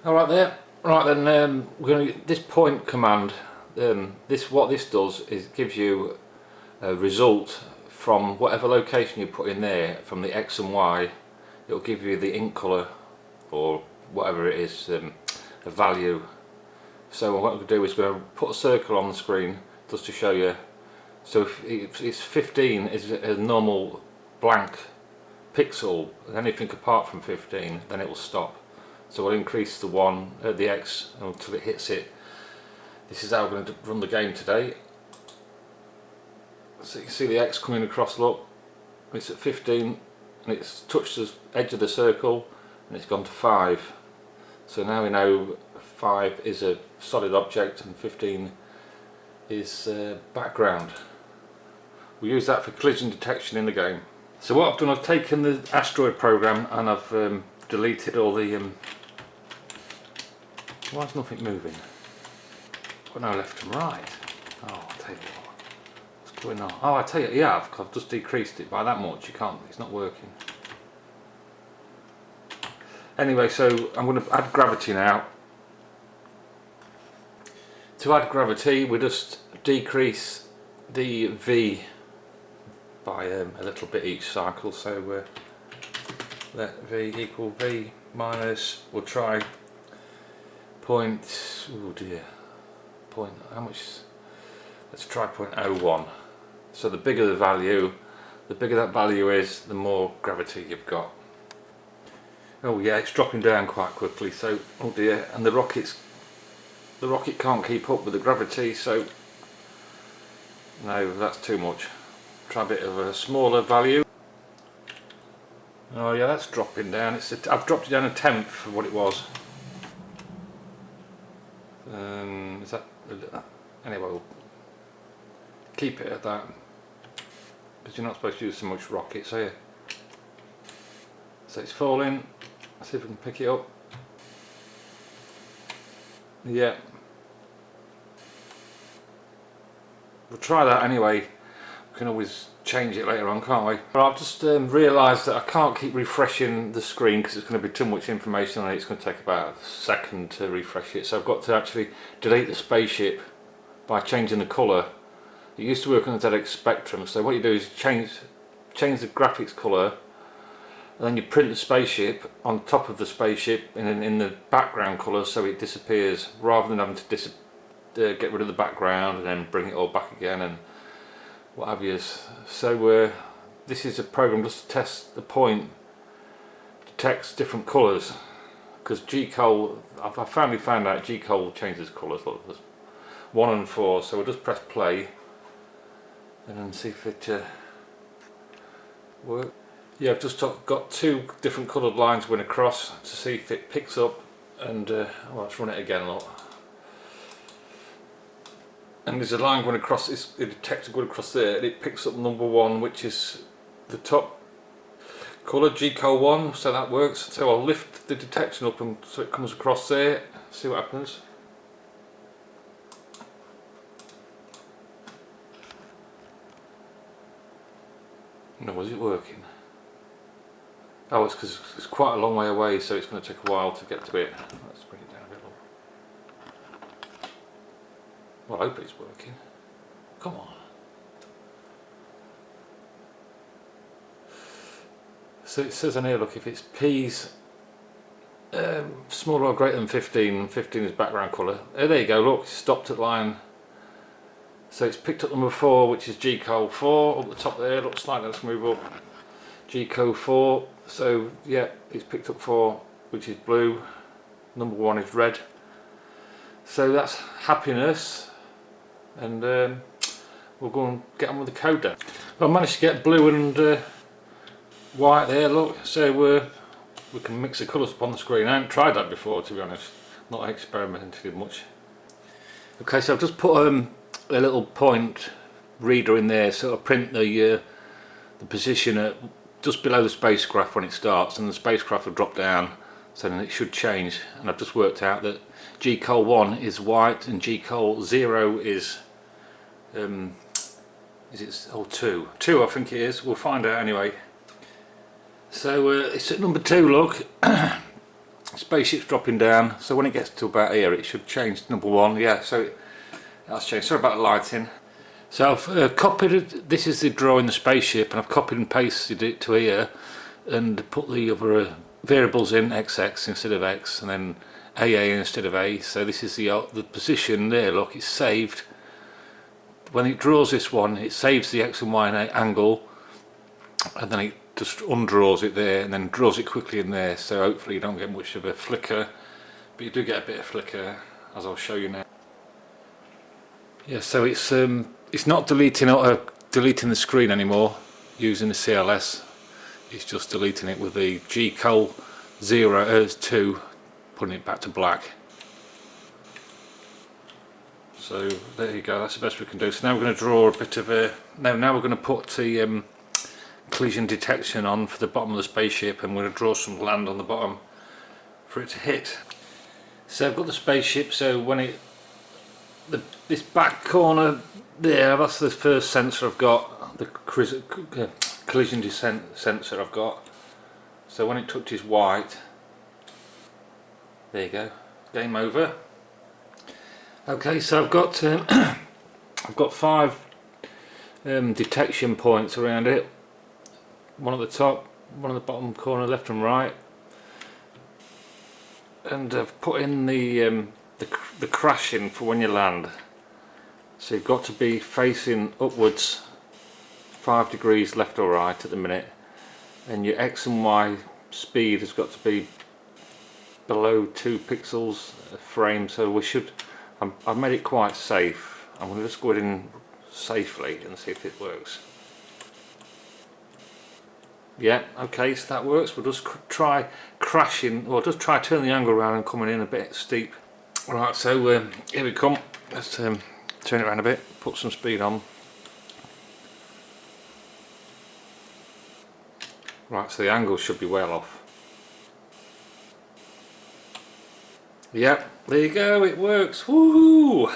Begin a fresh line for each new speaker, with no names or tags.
Alright there. Right then, we're going to this point command. What this does is gives you a result from whatever location you put in there, from the X and Y. It'll give you the ink colour or whatever it is, a value. So what we're going to do is we're going to put a circle on the screen just to show you. So if it's 15 is a normal blank pixel, and anything apart from 15, then it will stop. So we'll increase the 1 at the X until it hits it. This is how we're going to run the game today. So you can see the X coming across, look, it's at 15 and it's touched the edge of the circle and it's gone to 5. So now we know 5 is a solid object and 15 is background. We use that for collision detection in the game. So what I've done, I've taken the Asteroid program and I've deleted all the why is nothing moving? Got no left and right. Oh, I'll tell you what. What's going on? Oh, I tell you, yeah, I've just decreased it by that much. You can't. It's not working. Anyway, so I'm going to add gravity now. To add gravity, we just decrease the V by a little bit each cycle. So let V equal V minus. We'll try point. Oh dear. Point. How much? Let's try 0.01. So the bigger the value, the bigger that value is, the more gravity you've got. Oh yeah, it's dropping down quite quickly. So oh dear, and the rocket can't keep up with the gravity. So no, that's too much. Try a bit of a smaller value. Oh yeah, that's dropping down. I've dropped it down a tenth of what it was. Is that anyway? We'll keep it at that because you're not supposed to use so much rockets, are you? So it's falling. Let's see if we can pick it up. Yeah, we'll try that anyway. We can always change it later on, can't we? But I've just realised that I can't keep refreshing the screen because it's going to be too much information on it. It's going to take about a second to refresh it, so I've got to actually delete the spaceship by changing the colour. It used to work on the ZX Spectrum, so what you do is change the graphics colour, and then you print the spaceship on top of the spaceship in the background colour so it disappears, rather than having to get rid of the background and then bring it all back again and what have you. So this is a program just to test the point, detects different colours, because G-Col, I've finally found out G-Col changes colours. Look, there's 1 and 4, so we'll just press play and then see if it works. Yeah, I've just got 2 different coloured lines going across to see if it picks up, and well, let's run it again, look. And there's a line going across, the detector going across there, and it picks up number 1, which is the top colour, G-Col 1, so that works. So I'll lift the detection up and so it comes across there, see what happens. No, was it working? Oh, it's because it's quite a long way away, so it's going to take a while to get to it. Let's bring it down a bit more. Well, I hope it's working. Come on. So it says on here, look, if it's P's smaller or greater than 15, 15 is background colour. Oh, there you go, look, it's stopped at line. So it's picked up number 4, which is G-Col 4, up the top there, looks like, let's move up. G-Col 4, so yeah, it's picked up 4, which is blue, number 1 is red. So that's happiness, and we'll go and get on with the code then. Well, I managed to get blue and white there, look, so we can mix the colours up on the screen. I haven't tried that before, to be honest, not experimented much. Okay, so I've just put a little point reader in there, so I'll print the position at just below the spacecraft when it starts, and the spacecraft will drop down, so then it should change. And I've just worked out that G-Col 1 is white and G-Col 0 is it 2? 2 I think it is, we'll find out anyway. So it's at number 2, look. spaceship's dropping down, so when it gets to about here it should change to number 1. Yeah, so that's changed. Sorry about the lighting. So I've copied it. This is the drawing the spaceship, and I've copied and pasted it to here and put the other variables in, XX instead of X, and then AA instead of A. So this is the position there. Look, it's saved. When it draws this one, it saves the X and Y angle, and then it just undraws it there and then draws it quickly in there, so hopefully you don't get much of a flicker, but you do get a bit of flicker, as I'll show you now. Yeah, so it's not deleting the screen anymore using the CLS. It's just deleting it with the G-Col 2, putting it back to black. So there you go, that's the best we can do. So now we're going to draw a bit of a... now we're going to put the collision detection on for the bottom of the spaceship, and we're going to draw some land on the bottom for it to hit. So I've got the spaceship, so when this back corner there, that's the first sensor I've got, the collision descent sensor I've got. So when it touches white, there you go, game over. Okay, so I've got I've got 5 detection points around it. One at the top, one at the bottom corner, left and right, and I've put in the crashing for when you land. So you've got to be facing upwards 5 degrees left or right at the minute, and your X and Y speed has got to be below 2 pixels a frame. So we should, I've made it quite safe. I'm going to just go in safely and see if it works. Yeah, okay, so that works. We'll just try crashing, or just try turning the angle around and coming in a bit steep. Right, so here we come. Let's turn it around a bit, put some speed on. Right, so the angle should be well off. Yep, there you go, it works. Woohoo!